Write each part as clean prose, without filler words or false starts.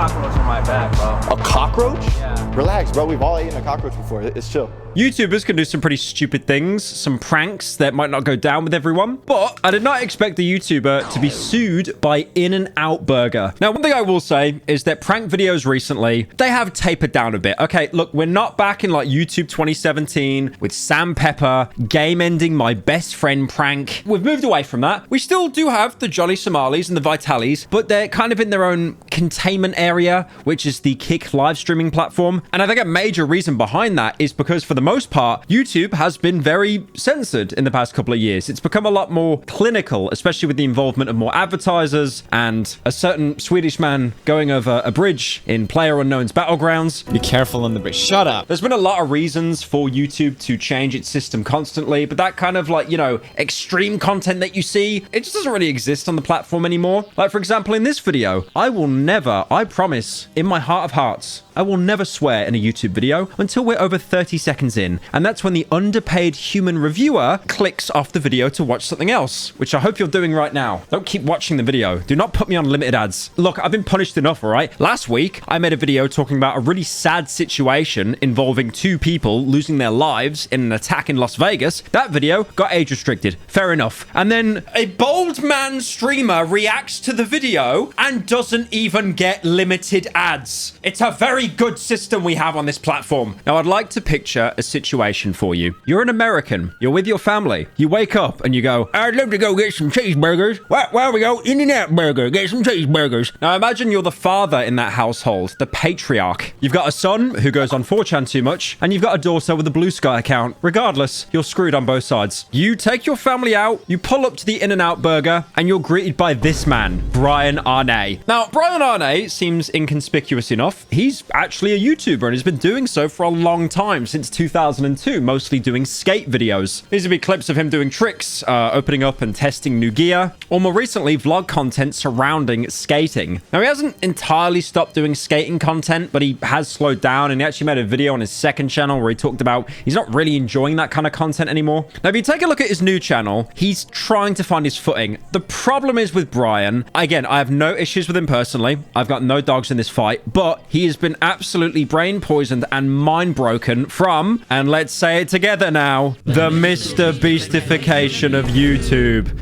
cockroach on my back, bro. A cockroach? Yeah. Relax, bro. We've all eaten a cockroach before. It's chill. YouTubers can do some pretty stupid things, some pranks that might not go down with everyone, but I did not expect the YouTuber to be sued by In-N-Out Burger. Now, one thing I will say is that prank videos recently, they have tapered down a bit. Okay, look, we're not back in like YouTube 2017 with Sam Pepper game-ending my best friend prank. We've moved away from that. We still do have the Johnny Somalis and the Vitalis, but they're kind of in their own containment area, which is the Kick live streaming platform. And I think a major reason behind that is because for the most part, YouTube has been very censored in the past couple of years. It's become a lot more clinical, especially with the involvement of more advertisers and a certain Swedish man going over a bridge in PlayerUnknown's Battlegrounds. Be careful on the bridge. Shut up. There's been a lot of reasons for YouTube to change its system constantly, but that kind of like, you know, extreme content that you see, it just doesn't really exist on the platform anymore. Like, for example, in this video, I will never, I promise, in my heart of hearts, I will never swear in a YouTube video until we're over 30 seconds in. And that's when the underpaid human reviewer clicks off the video to watch something else, which I hope you're doing right now. Don't keep watching the video. Do not put me on limited ads. Look, I've been punished enough, all right? Last week, I made a video talking about a really sad situation involving two people losing their lives in an attack in Las Vegas. That video got age restricted. Fair enough. And then a bold man streamer reacts to the video and doesn't even get limited ads. It's a very good system we have on this platform. Now, I'd like to picture a situation for you. You're an American. You're with your family. You wake up and you go, I'd love to go get some cheeseburgers. Where we go? In-N-Out Burger. Get some cheeseburgers. Now, imagine you're the father in that household, the patriarch. You've got a son who goes on 4chan too much, and you've got a daughter with a Blue Sky account. Regardless, you're screwed on both sides. You take your family out, you pull up to the In-N-Out Burger, and you're greeted by this man, Brian Arna. Now, Brian Arna seems inconspicuous enough. He's actually a YouTuber and has been doing so for a long time, since 2002, mostly doing skate videos. These would be clips of him doing tricks, opening up and testing new gear, or more recently, vlog content surrounding skating. Now, he hasn't entirely stopped doing skating content, but he has slowed down, and he actually made a video on his second channel where he talked about he's not really enjoying that kind of content anymore. Now, if you take a look at his new channel, he's trying to find his footing. The problem is with Brian, again, I have no issues with him personally. I've got no dogs in this fight, but he has been absolutely brain poisoned and mind broken from, and let's say it together now, the Mr. Beastification of YouTube.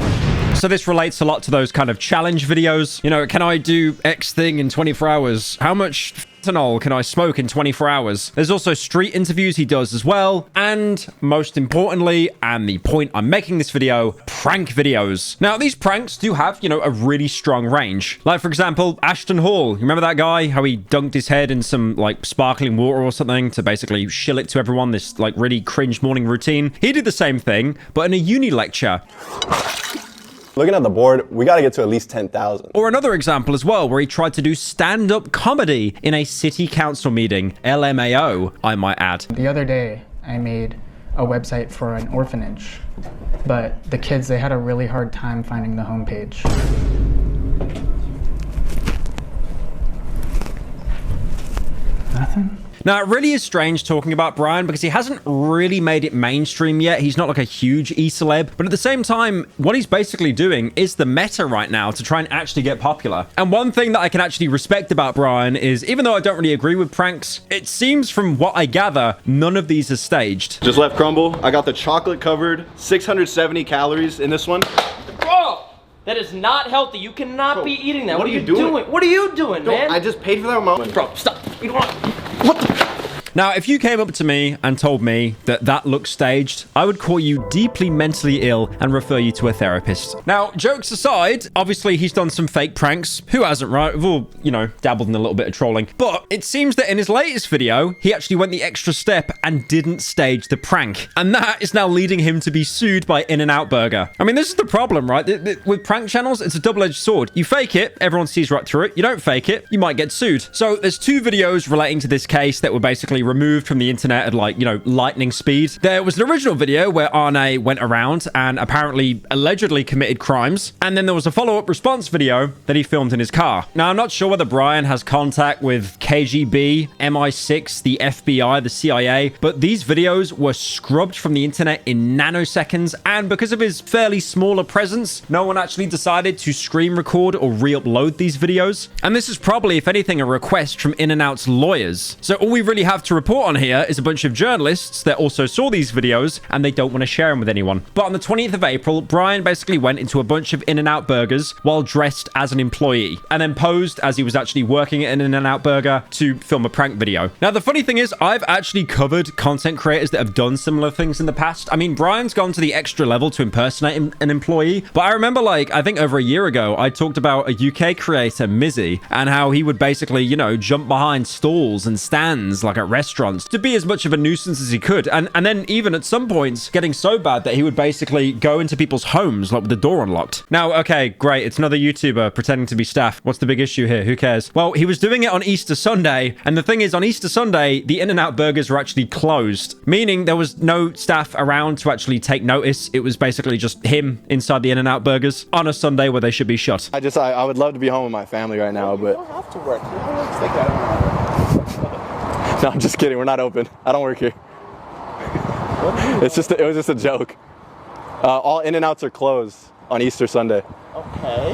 So this relates a lot to those kind of challenge videos. You know, can I do X thing in 24 hours? How much fentanyl can I smoke in 24 hours? There's also street interviews he does as well. And most importantly, and the point I'm making this video, prank videos. Now, these pranks do have, you know, a really strong range. Like, for example, Ashton Hall. You remember that guy? How he dunked his head in some, like, sparkling water or something to basically shill it to everyone? This, like, really cringe morning routine. He did the same thing, but in a uni lecture. Looking at the board, we got to get to at least 10,000. Or another example as well, where he tried to do stand-up comedy in a city council meeting. LMAO, I might add. The other day, I made a website for an orphanage, but the kids, they had a really hard time finding the homepage. Nothing? Now, it really is strange talking about Brian because he hasn't really made it mainstream yet. He's not like a huge e-celeb. But at the same time, what he's basically doing is the meta right now to try and actually get popular. And one thing that I can actually respect about Brian is, even though I don't really agree with pranks, it seems from what I gather, none of these are staged. Just left crumble. I got the chocolate covered, 670 calories in this one. Bro! That is not healthy. You cannot be eating that. What are you doing? What are you doing, man? I just paid for that amount. Bro, stop. You don't want... What the... Now, if you came up to me and told me that that looks staged, I would call you deeply mentally ill and refer you to a therapist. Now, jokes aside, obviously he's done some fake pranks. Who hasn't, right? We've all, you know, dabbled in a little bit of trolling. But it seems that in his latest video, he actually went the extra step and didn't stage the prank. And that is now leading him to be sued by In-N-Out Burger. I mean, this is the problem, right? With prank channels, it's a double-edged sword. You fake it, everyone sees right through it. You don't fake it, you might get sued. So there's two videos relating to this case that were basically removed from the internet at, like, you know, lightning speed. There was an original video where Arna went around and apparently allegedly committed crimes. And then there was a follow-up response video that he filmed in his car. Now, I'm not sure whether Brian has contact with KGB, MI6, the FBI, the CIA, but these videos were scrubbed from the internet in nanoseconds, and because of his fairly smaller presence, no one actually decided to screen record or re-upload these videos. And this is probably, if anything, a request from In-N-Out's lawyers. So all we really have to report on here is a bunch of journalists that also saw these videos and they don't want to share them with anyone. But on the 20th of April, Brian basically went into a bunch of In-N-Out burgers while dressed as an employee and then posed as he was actually working at an In-N-Out burger to film a prank video. Now, the funny thing is, I've actually covered content creators that have done similar things in the past. I mean, Brian's gone to the extra level to impersonate an employee, but I remember, like, I think over a year ago, I talked about a UK creator, Mizzy, and how he would basically, you know, jump behind stalls and stands, like at restaurants, to be as much of a nuisance as he could. And then even at some points, getting so bad that he would basically go into people's homes, like with the door unlocked. Now, okay, great. It's another YouTuber pretending to be staff. What's the big issue here? Who cares? Well, he was doing it on Easter Sunday. And the thing is, on Easter Sunday, the In-N-Out burgers were actually closed, meaning there was no staff around to actually take notice. It was basically just him inside the In-N-Out burgers on a Sunday where they should be shut. I would love to be home with my family right now, but... You don't have to work. You don't have to take that. No, I'm just kidding. We're not open. I don't work here. It was just a joke. All In-N-Outs are closed on Easter Sunday. Okay.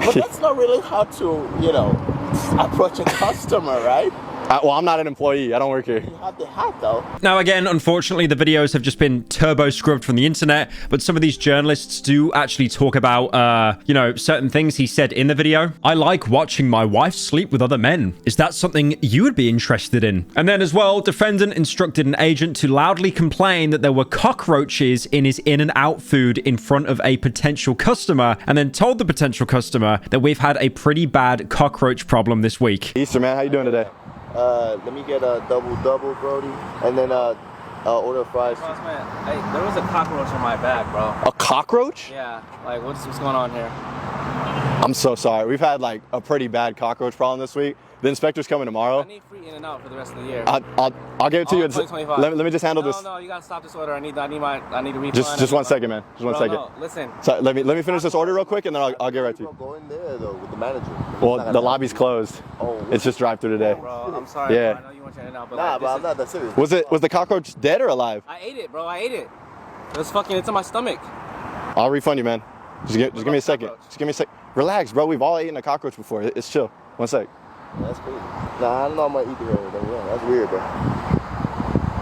But that's not really how to, approach a customer, right? Well, I'm not an employee. I don't work here. You have the hat, though. Now, again, unfortunately, the videos have just been turbo scrubbed from the internet, but some of these journalists do actually talk about, certain things he said in the video. I like watching my wife sleep with other men. Is that something you would be interested in? And then as well, defendant instructed an agent to loudly complain that there were cockroaches in his In-N-Out food in front of a potential customer, and then told the potential customer that we've had a pretty bad cockroach problem this week. Easter, man. How you doing today? Let me get a double, Brody, and then order fries. Hey, there was a cockroach in my bag, bro. A cockroach? Yeah, like what's going on here? I'm so sorry. We've had like a pretty bad cockroach problem this week. The inspector's coming tomorrow. I need free In-N-Out for the rest of the year. I'll give it to you. Let me just handle this. No, you gotta stop this order. I need a refund. Just 1 second, man. Just 1 second. No, listen. So let me finish this order real quick, and then I'll get right to you. Go in there though with the manager. Well, the lobby's closed. Oh, It's just drive-through today. Bro, I'm sorry. Yeah. Bro. I know you want your In-N-Out, but nah, like, but I'm not that serious. Was the cockroach dead or alive? I ate it, bro. I ate it. It's in my stomach. I'll refund you, man. Just give me a second. Just give me a sec. Relax, bro. We've all eaten a cockroach before. It's chill. 1 sec. That's crazy. Nah, I don't know I'm gonna eat the other thing. Yeah, that's weird, bro.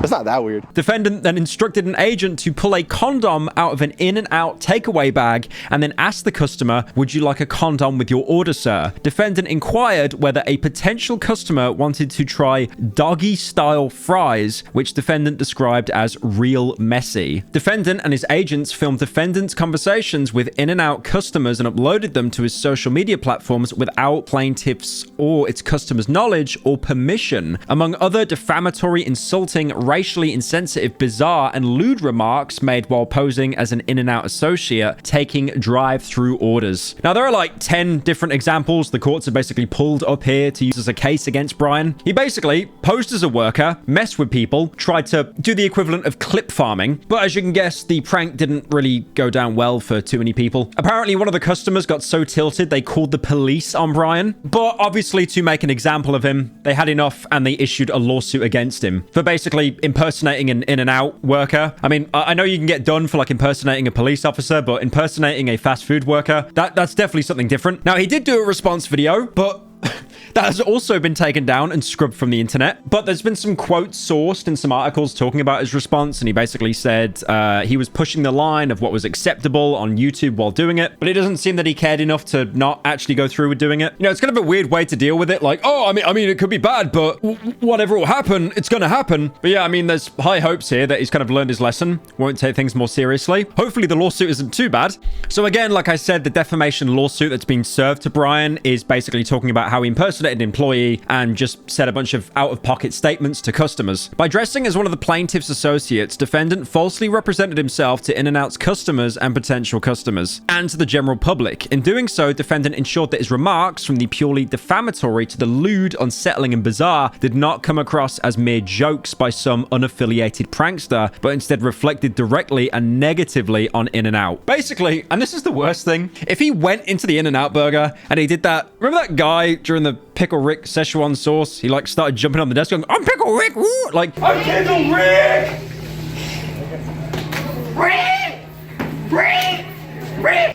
It's not that weird. Defendant then instructed an agent to pull a condom out of an In-N-Out takeaway bag and then asked the customer, "Would you like a condom with your order, sir?" Defendant inquired whether a potential customer wanted to try doggy-style fries, which defendant described as real messy. Defendant and his agents filmed defendant's conversations with In-N-Out customers and uploaded them to his social media platforms without plaintiff's or its customers' knowledge or permission. Among other defamatory, insulting, racially insensitive, bizarre, and lewd remarks made while posing as an In-N-Out associate taking drive-through orders. Now, there are like 10 different examples the courts have basically pulled up here to use as a case against Brian. He basically posed as a worker, messed with people, tried to do the equivalent of clip farming, but as you can guess, the prank didn't really go down well for too many people. Apparently, one of the customers got so tilted they called the police on Brian, but obviously to make an example of him, they had enough and they issued a lawsuit against him for basically impersonating an In-N-Out worker. I mean, I know you can get done for like impersonating a police officer, but impersonating a fast food worker, that's definitely something different. Now, he did do a response video, but that has also been taken down and scrubbed from the internet. But there's been some quotes sourced in some articles talking about his response, and he basically said he was pushing the line of what was acceptable on YouTube while doing it, but it doesn't seem that he cared enough to not actually go through with doing it. You know, it's kind of a weird way to deal with it. Like, oh, I mean, it could be bad, but whatever will happen, it's gonna happen. But yeah, I mean, there's high hopes here that he's kind of learned his lesson, won't take things more seriously. Hopefully the lawsuit isn't too bad. So again, like I said, the defamation lawsuit that's been served to Brian is basically talking about how he impersonated an employee and just said a bunch of out-of-pocket statements to customers. By dressing as one of the plaintiff's associates, defendant falsely represented himself to In-N-Out's customers and potential customers, and to the general public. In doing so, defendant ensured that his remarks, from the purely defamatory to the lewd, unsettling, and bizarre, did not come across as mere jokes by some unaffiliated prankster, but instead reflected directly and negatively on In-N-Out. Basically, and this is the worst thing, if he went into the In-N-Out burger and he did that, remember that guy during the Pickle Rick Szechuan sauce. He like started jumping on the desk going, I'm Pickle Rick, woo! Like, I'm Pickle Rick!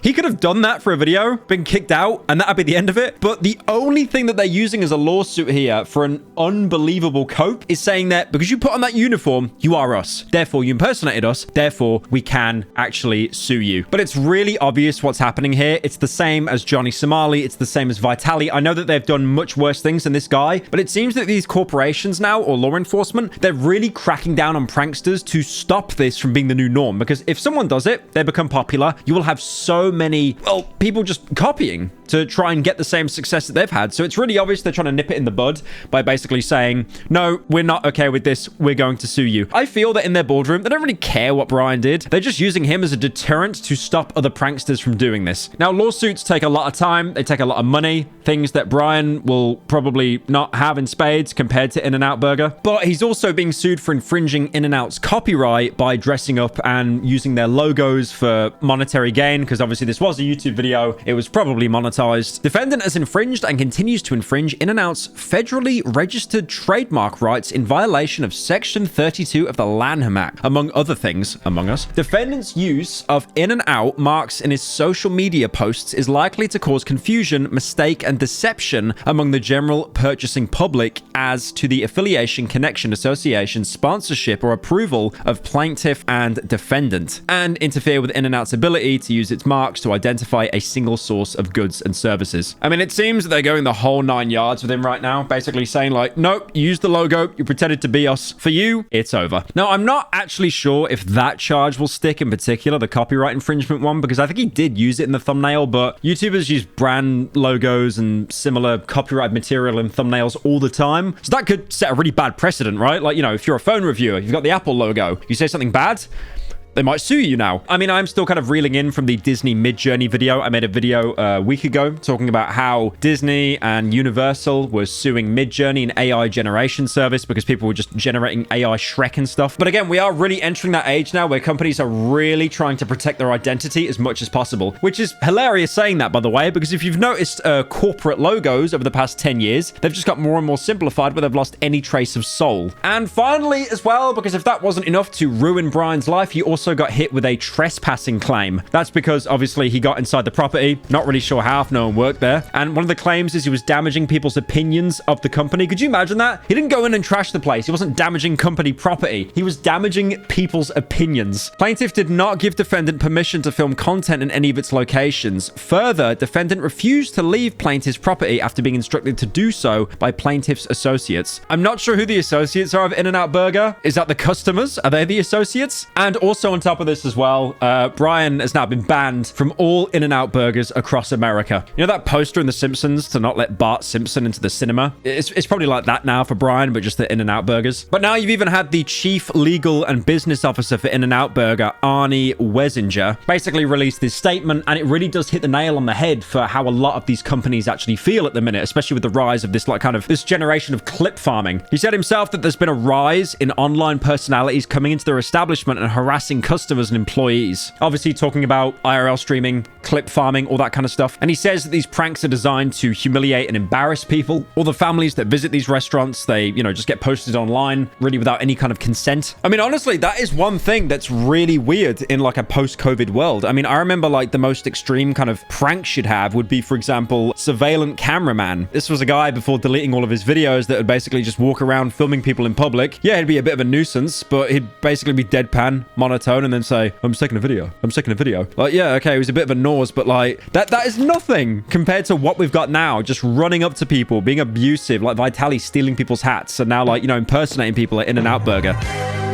He could have done that for a video, been kicked out, and that'd be the end of it. But the only thing that they're using as a lawsuit here for an unbelievable cope is saying that because you put on that uniform, you are us. Therefore, you impersonated us. Therefore, we can actually sue you. But it's really obvious what's happening here. It's the same as Johnny Somali. It's the same as Vitali. I know that they've done much worse things than this guy, but it seems that these corporations now, or law enforcement, they're really cracking down on pranksters to stop this from being the new norm. Because if someone does it, they become popular. You will have so many, well, people just copying to try and get the same success that they've had. So it's really obvious they're trying to nip it in the bud by basically saying, no, we're not okay with this. We're going to sue you. I feel that in their boardroom, they don't really care what Brian did. They're just using him as a deterrent to stop other pranksters from doing this. Now, lawsuits take a lot of time. They take a lot of money, things that Brian will probably not have in spades compared to In-N-Out Burger. But he's also being sued for infringing In-N-Out's copyright by dressing up and using their logos for monetary gain, because obviously this was a YouTube video. It was probably monetized. Defendant has infringed and continues to infringe In-N-Out's federally registered trademark rights in violation of Section 32 of the Lanham Act, among other things, among us. Defendant's use of In-N-Out marks in his social media posts is likely to cause confusion, mistake, and deception among the general purchasing public as to the affiliation, connection, association, sponsorship, or approval of plaintiff and defendant, and interfere with In-N-Out's ability to use its marks to identify a single source of goods and services. I mean, it seems that they're going the whole 9 yards with him right now, basically saying like, nope, use the logo, you pretended to be us. For you, it's over. Now, I'm not actually sure if that charge will stick, in particular, the copyright infringement one, because I think he did use it in the thumbnail, but YouTubers use brand logos and similar copyright material in thumbnails all the time. So that could set a really bad precedent, right? Like, you know, if you're a phone reviewer, you've got the Apple logo, you say something bad, they might sue you now. I mean, I'm still kind of reeling in from the Disney Midjourney video. I made a video a week ago talking about how Disney and Universal were suing Midjourney, an AI generation service, because people were just generating AI Shrek and stuff. But again, we are really entering that age now where companies are really trying to protect their identity as much as possible, which is hilarious saying that, by the way, because if you've noticed corporate logos over the past 10 years, they've just got more and more simplified where they've lost any trace of soul. And finally, as well, because if that wasn't enough to ruin Brian's life, he also got hit with a trespassing claim. That's because obviously he got inside the property, not really sure how if no one worked there. And one of the claims is he was damaging people's opinions of the company. Could you imagine that? He didn't go in and trash the place. He wasn't damaging company property. He was damaging people's opinions. Plaintiff did not give defendant permission to film content in any of its locations. Further, defendant refused to leave plaintiff's property after being instructed to do so by plaintiff's associates. I'm not sure who the associates are of In-N-Out Burger. Is that the customers? Are they the associates? And also on top of this as well, Brian has now been banned from all In-N-Out Burgers across America. You know that poster in The Simpsons to not let Bart Simpson into the cinema? It's probably like that now for Brian, but just the In-N-Out Burgers. But now you've even had the chief legal and business officer for In-N-Out Burger, Arnie Wesinger, basically released this statement, and it really does hit the nail on the head for how a lot of these companies actually feel at the minute, especially with the rise of this like kind of this generation of clip farming. He said himself that there's been a rise in online personalities coming into their establishment and harassing customers and employees. Obviously talking about IRL streaming, clip farming, all that kind of stuff. And he says that these pranks are designed to humiliate and embarrass people. All the families that visit these restaurants, they, you know, just get posted online really without any kind of consent. I mean, honestly, that is one thing that's really weird in like a post-COVID world. I mean, I remember like the most extreme kind of pranks you'd have would be, for example, surveillance cameraman. This was a guy before deleting all of his videos that would basically just walk around filming people in public. Yeah, he'd be a bit of a nuisance, but he'd basically be deadpan, monotone, and then say, I'm just taking a video. I'm just taking a video. Like, yeah, okay, it was a bit of a nose, but like, that is nothing compared to what we've got now. Just running up to people, being abusive, like Vitali stealing people's hats, and now like, you know, impersonating people at In-N-Out Burger.